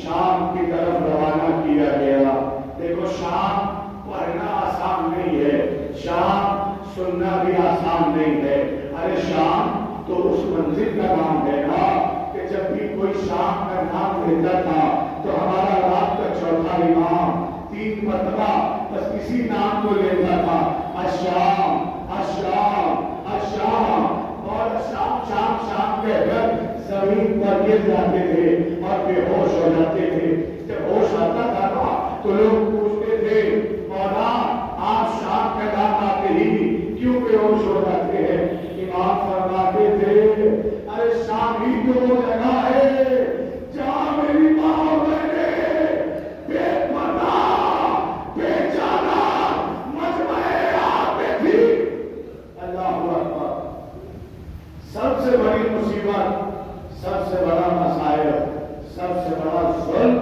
A: شام کی طرف روانہ کیا گیا۔ دیکھو، شام پڑھنا آسان نہیں ہے، شام سننا بھی آسان نہیں ہے۔ ارے شام تو اس منزل کا نام ہے نا کہ جب بھی کوئی شام کا نام لیتا تھا تو ہمارا رات کا چوتھا امام 3 مرتبہ بس کسی نام کو لیتا تھا، الشام الشام الشام، اور شام شام شام کہہ کر زمین پر گر جاتے تھے اور بے ہوش ہو جاتے تھے۔ جب ہوش آتا تھا نا تو لوگ پوچھتے تھے، مولا آپ شام کا نام آتے ہی کیوں بے ہوش ہو جاتے ہیں؟ امام فرماتے تھے، ارے شام ہی تو وہ جگہ ہے جہاں میری ماں اور میں نے بے پردہ بے جانا مجمع آب میں تھی۔ اللہ اکبر۔ سب سے بڑی مصیبت، سب سے بڑا مسائل، سب سے بڑا ظلم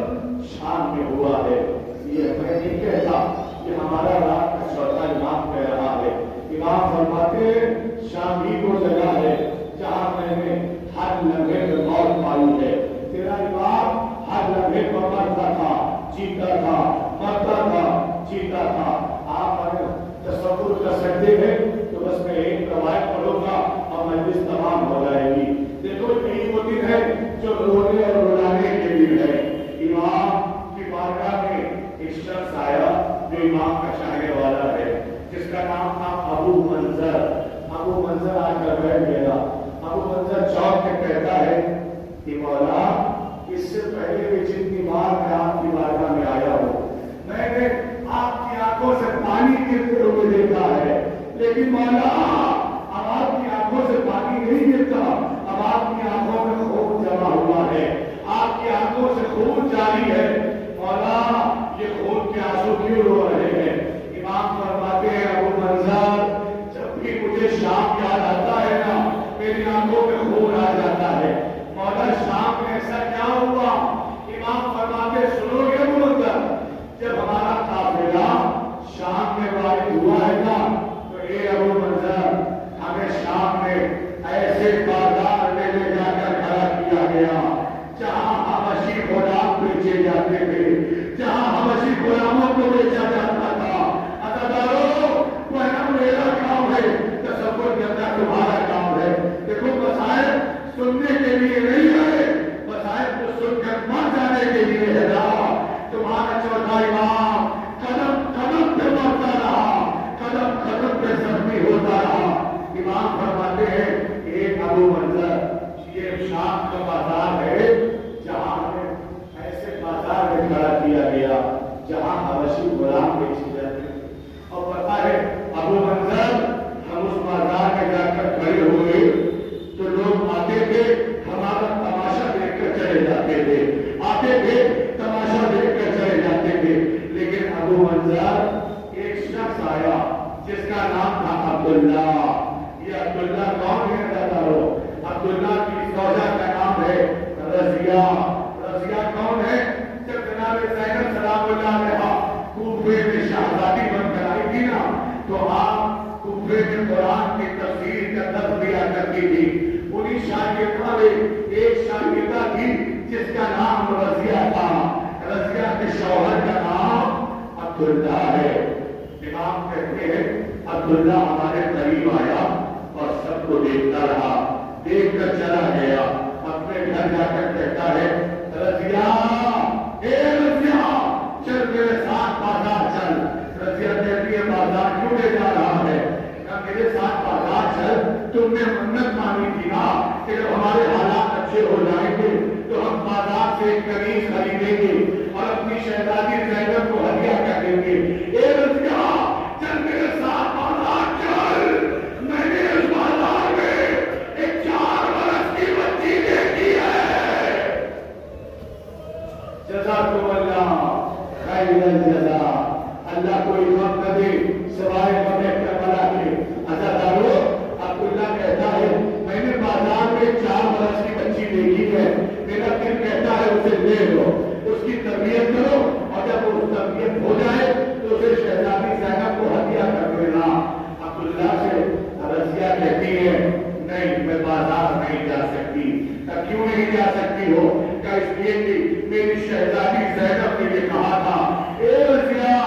A: شام میں ہوا ہے۔ یہ میں نہیں کہتا کہ ہمارا رات کا چوتھا امام کہہ رہا ہے، امام فرماتے شام ہی وہ جگہ ہے جہاں میں نے ہر لمحے میں موت پائی ہے۔ تیرا امام ہر لمحے پر مرتا تھا، جیتا تھا، مرتا تھا، جیتا تھا۔ آپ اگر تصور کر سکتے ہیں تو بس میں ایک روایت پڑھوں گا اور مجلس تمام ہو جائے گی۔ دیکھو، یہی وہ دن ہے جو رونے اور رلانے کے دن ہے۔ امام کی بارگاہ میں ایک شخص آیا جو امام کا چاہنے والا ہے، جس کا نام تھا ابو منظر۔ ابو منظر آ کر بیٹھ گیا۔ ابو منظر چوک کے کہتا ہے کہ مولا، اس سے پہلے بھی جتنی بار میں آپ کی بارگاہ میں آیا ہوں، میں نے آپ کی آنکھوں سے پانی گرتے ہوئے دیکھا ہے، لیکن مولا اب آپ کی آنکھوں سے پانی نہیں گرتا، اب آپ کی آنکھوں میں خون جمع ہوا ہے، آپ کی آنکھوں سے خون جاری ہے۔ مولا، یہ خون کے آنسو کیوں رو رہے ہیں؟ امام فرماتے ہیں، ابو منظر، جب بھی مجھے شام یاد آتا ہے نا، میری آنکھوں میں خون آ جاتا ہے۔ مولا، شام میں ایسا کیا ہوا؟ امام فرماتے، سنو گے ابو منظر، جب ہمارا قافلہ شام میں وارد ہوا ہے نا، تو اے ابو منظر، ہمیں شام میں ایسے بازار میں لے جا کر کھڑا کیا گیا جہاں حبشی غلام بیچے جاتے تھے، جہاں حبشی غلاموں کو بیچا جاتا انہیں شاگردہ میں ایک شاگردہ تھی جس کا نام رضیہ تھا. رضیہ کے شوہر کا نام عبداللہ ہے. امام کہتے ہیں عبداللہ ہمارے قریب آیا اور سب کو دیکھتا رہا. دیکھ کر چلا گیا. اپنے گھر جا کر کہتا ہے رضیہ، اے رضیہ چل میرے ساتھ بازار چل. رضیہ کہتی ہے بازار کیوں لے جا رہا ہے؟ کہا میرے ساتھ بازار چل، تم نے منت مانی تھی نا کہ جب ہمارے حالات اچھے ہو جائیں گے تو ہم بازار سے ایک قمیص خریدیں گے اور اپنی شہزادی زینب کو ہدیہ کر دیں گے. اے رضیہ چل میرے ساتھ بازار چل. میں نے اس بازار میں ایک 4 برس کی بچی دیکھی ہے. جزاکم اللہ خیر الجزا. اللہ کو عزت نہ دے سوائے غم کربلا کے. عزادارو عبداللہ کہتا ہے میں نے بازار میں 4 برس کی بچی دیکھی ہے. میرا دل کہتا ہے اسے لے لو، اس کی تربیت کرو اور جب وہ تربیت ہو جائے تو اسے شہزادی زینب کو ہدیہ کر دینا. عبداللہ سے رضیہ کہتی ہے نہیں میں بازار نہیں جا سکتی. کیوں نہیں جا سکتی ہو؟ کہ اس لیے کہ میری شہزادی زینب نے یہ کہا تھا اے رضیہ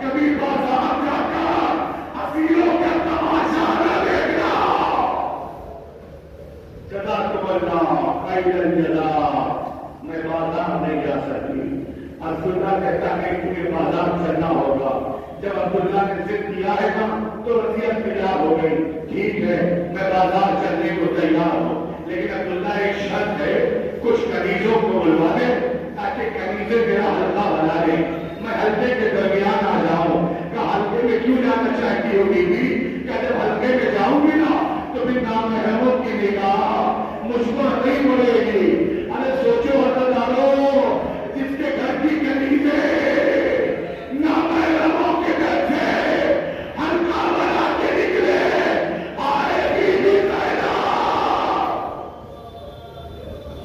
A: کبھی بازار جا کر اسیروں کا تماشا نہ دیکھنا. جزاکم اللہ خیر الجزا. میں بازار نہیں جا سکتی. عبداللہ کہتا ہے تمہیں بازار چلنا ہوگا. جب عبداللہ نے ضد کیا ہے نا تو رضیہ تیار ہو گئی. ٹھیک ہے میں بازار چلنے کو تیار ہوں، لیکن عبداللہ ایک شرط ہے کچھ کنیزوں کو بلوا دے تاکہ کنیزیں میرا حلقہ بنا لیں. میں حلقے کے درمیان آ جاؤں. کہ حلقے میں کیوں جانا چاہتی ہوگی بھی؟ کہ جب حلقے میں جاؤں گی نا تو پھر نامحرموں کی نگاہ مجھ پر نہیں پڑے گی. ارے سوچو عزادارو جس کے گھر کی کنیزیں نامحرموں کے گھر سے حلقہ بنا کے نکلے آئے گی بھی زینب.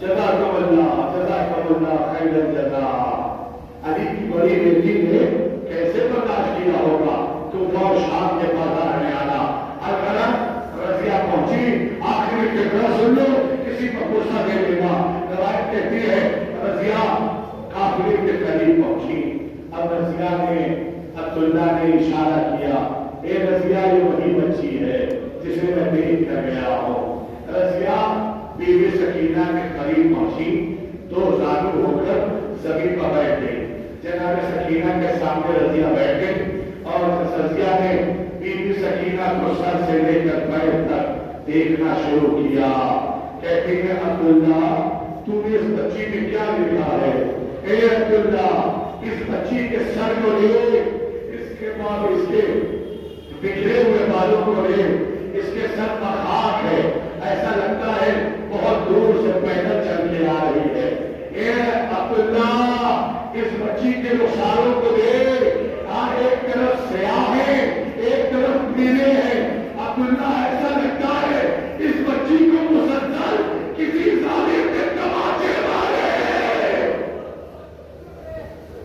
A: جزاکم اللہ خیر الجزا. علی کی بڑی بیٹی نے کیسے برداشت کیا ہوگا طوفہ و شام کے بازار میں آنا. اگر رضیہ پہنچی آخر میں ٹکڑا سن لو کسی کو غصہ دے دینا. روایت کہتی ہے رضیہ قافلے کے قریب پہنچی. اب رضیہ نے عبداللہ نے اشارہ کیا اے رضیہ یہ وہی بچی ہے جسے میں دیکھ کر گیا ہوں. رضیہ بیوی سکینہ کے قریب پہنچی تو زانو ہو کر زمین پر بیٹھ گئی. جناب سکینہ کے سامنے رضیہ بیٹھ گئی اور رضیہ نے بیوی سکینہ کو سر سے لے کر پیر تک دیکھنا شروع کیا. کہتی ہے عبداللہ تو نے اس بچی میں کیا لکھا ہے؟ اے عبداللہ اس بچی کے سر کو لے، اس کے بعد اس کے بکھرے ہوئے بالوں کو لے. اس کے سر پر خاک ہے، ایسا لگتا ہے بہت دور سے پیدل چل کے آ رہی ہے. اے عبداللہ اس بچی کے رخساروں کو دے. ایک طرف سیاہ ہے ایک طرف نیلے ہیں. عبداللہ ایسا لگتا ہے اس بچی کو مسلسل کسی ظالم کے تماچے مارے.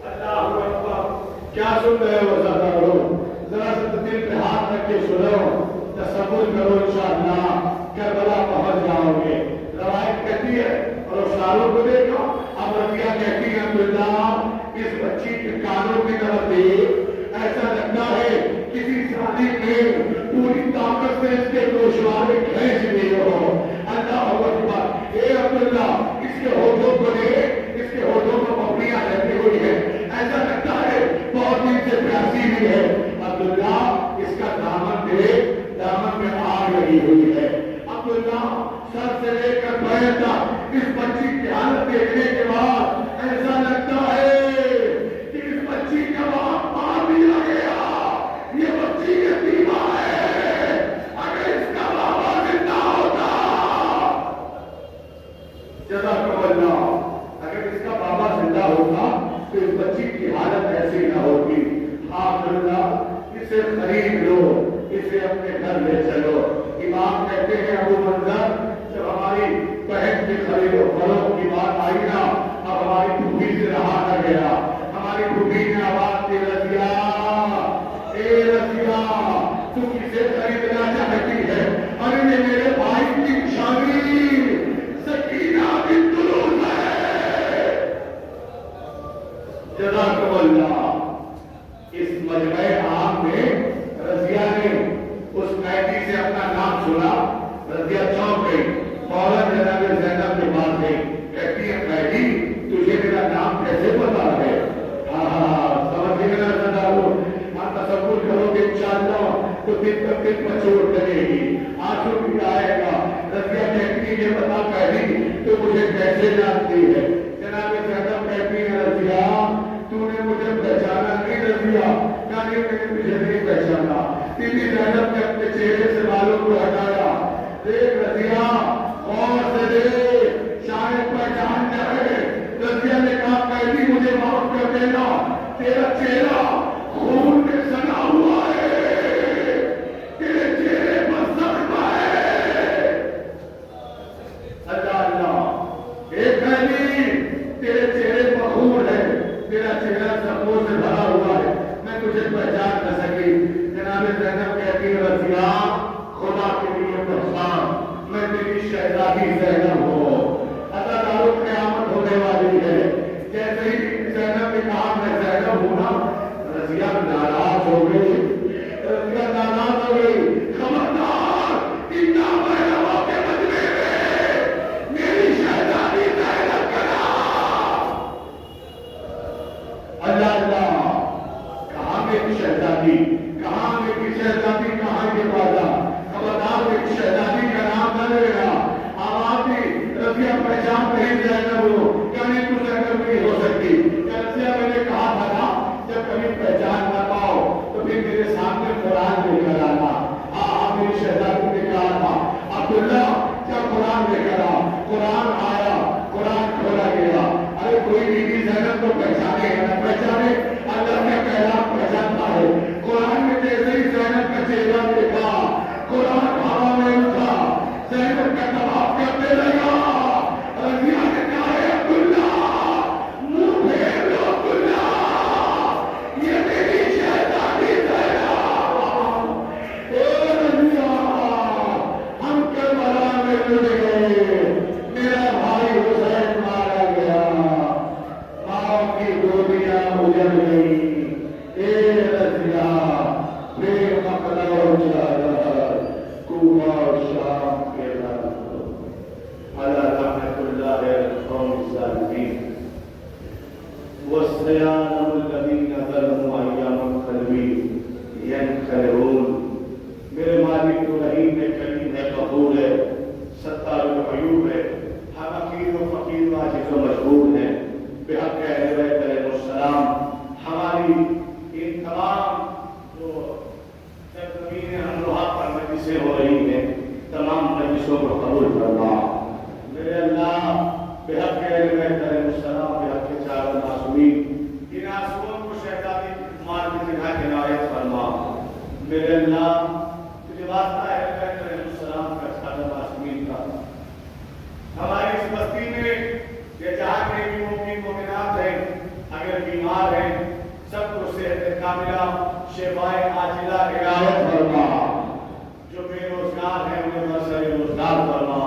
A: اللہ اکبر. کیا سن رہے ہو عزادارو؟ ذرا سا دل پہ ہاتھ رکھ کے سنو، تصور کرو انشاءاللہ کربلا پہنچ جاؤ گے. روایت کہتی ہے اور رخساروں کو دیکھو. اب رضیہ کہتی ہے عبداللہ اس بچی کے کانوں کی طرف دیکھ، ایسا لگتا ہے کسی ظالم نے پوری طاقت سے اس کے گوشوارے کھینچ لیے ہو. اللہ اکبر. اے عبداللہ اس کے ہونٹوں کو دیکھ، اس کے ہونٹوں کو پپڑیاں لگی ہوئی ہے، ایسا لگتا ہے بہت دن سے پیاسی بھی ہے. عبداللہ اس کا دامن دیکھ، دامن میں آگ لگی ہوئی ہے. عبداللہ سر سے لے کر پیر تک اس بچی کی حالت دیکھنے کے بعد ایسا لگتا ہے کہ اس بچی کا باپ مار دیا گیا. یہ بچی یتیمہ ہے. اگر اس کا بابا زندہ ہوتا، جزاکم اللہ، اگر اس کا بابا زندہ ہوتا تو اس بچی کی حالت ایسی نہ ہوتی. عبداللہ اسے خرید لو، اسے اپنے گھر لے چلو. امام کہتے ہیں ابو منظر جب ہماری بہن کی خرید و فروخت کی بات آئی نا اب ہماری پھوپھی سے رہا نہ گیا. ہماری پھوپھی نے آواز دی رضیہ اے رضیہ تم کسے خریدنا چاہتی ہے؟ ارے میرے بھائی کی نشانی زینب کے پاس گئی، کہتی ہے قیدی تجھے میرا نام کیسے پتا ہے؟ سمجھ گئے نا سردارو، آپ تصور کرو گے انشاءاللہ تو دن پر دن مچور کرے گی، آنسو بھی آئے گا۔ رضیہ کہتی ہے یہ بتا قیدی تو مجھے کیسے جانتی ہے؟ جناب زینب کہتی ہے رضیہ تو نے مجھے پہچانا نہیں رضیہ، یعنی میں نے مجھے نہیں پہچانا۔ بی بی زینب نے اپنے چہرے سے بالوں کو ہٹایا، دیکھ رضیہ غور سے دیکھ شاید پہچان جائے۔ رضیہ نے کہا قیدی مجھے معاف کر دینا، تیرا چہرہ خون میں سنا ہوا ہے، تیرے چہرے پر زخم ہے۔ اللہ اللہ، اے قیدی تیرے چہرے پر خون ہے، تیرا چہرہ زخموں سے بھرا ہوا ہے، میں تجھے پہچان نہ سکی۔ جناب زینب کہتی ہے رضیہ خدا کے لیے پہچان، میں تیری شہزادی زینب ہوں، عزادارو قیامت ہونے والی ہے۔ جیسے ہی زینب نے کہا میں زینب ہوں نا، رضیہ ناراض ہو گئی، رضیہ ناراض ہو گئی، خبردار اتنا بہنوں کے مجمع میں میری شہزادی زینب کا نام۔ اللہ اللہ، کہاں میری شہزادی، کہاں میری شہزادی، کہاں یہ بازا؟ خبردار میری شہزادی کا نام نہ لینا۔ آواز دی رضیہ پہچان نہیں زینب ہو، یعنی تو زینب نہیں ہو سکتی۔ رضیہ میں نے کہا تھا نا جب کبھی پہچان نہ پاؤ تو پھر میرے سامنے قرآن لے کر آنا۔ ہاں میری شہزادی نے کہا تھا عبداللہ جب قرآن لے کر آ، قرآن آیا، قرآن کھولا گیا۔ ارے کوئی بی بی زینب کو پہچانے یا نہ پہچانے، اللہ کا کلام پہچانتا ہے۔ قرآن میں جیسے ہی زینب کا چہرہ دیکھا، قرآن ہوا میں اٹھا، زینب کا طواف کرنے لگا۔ رضیہ نے کہا ہے عبداللہ منہ پھیر لو، عبداللہ یہ میری شہزادی زینب۔ اے رضیہ ہم کربلا میں لٹ گئے، میرا بھائی حسین مارا گیا، ماں کی گودیاں اجڑ گئی۔ اے رضیہ بے مقدر و جلال کوفہ اور شام کے على رحمة الله القوم الظالمين والصيام الذين ظلموا أيام القلب ينقلبون۔ میرے مالک تو رحیم ہے، کریم ہے، غفور ہے، ستار العیوب ہے، ہم حقیر و فقیر و عاجز و مجبور ہیں۔ بحق اہل بیت علیہ السلام ہماری ان تمام جو سرزمین ہمراہ پر مجلسیں ہو رہی ہیں، تمام مجلسوں کو قبول کرنا۔ میرے اللہ بحق اہل بیت علیہ السلام، بحق چار معصومین، ان معصوموں کو شہزادی مال کی جگہ عنایت فرما۔ میرے اللہ تجھے واسطہ اہل بیت علیہ السلام کا، چار معصومین کا، ہماری اس بستی میں یہ جہاں کے بھی مومن مومنات ہیں، اگر بیمار ہیں سب کو صحت کاملہ، شفائے عاجلہ عنایت فرما۔ جو بے روزگار ہیں انہیں برسر روزگار فرما،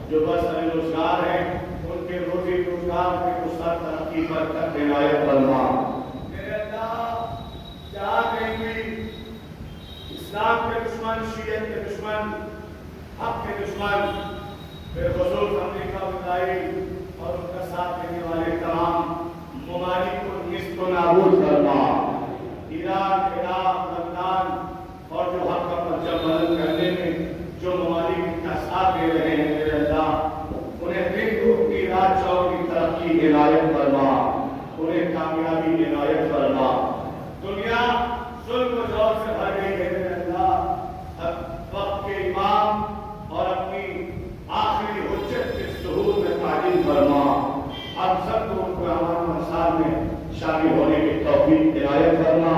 A: جو برسر روزگار ہیں ان کے روزی روزگار کے مسلسل ترقی پر تک عنایت فرما۔ میرے اللہ جہاں کہیں بھی اسلام کے دشمن، شیعت کے دشمن، حق کے دشمن، بالخصوص امریکہ و اسرائیل اور ان کا ساتھ دینے والے تمام ممالک کو نیست و نابود فرما۔ ایران، عراق، لبنان اور جو حق کا پرچم بلند کرنے میں جو ممالک ان کا ساتھ دے رہے ہیں، میرے اللہ انہیں دن دھوپ کی رات چوک کی ترقی عنایت فرما، انہیں کامیابی عنایت فرما۔ دنیا ظلم و جور سے بھر گئی ہے میرے اللہ، اب وقت کے امام اور اپنی آخری حجت کے ظہور میں تعلیم فرما۔ اب سب کو ان کو امان و انصار میں شامل ہونے کی توفیق عنایت فرما۔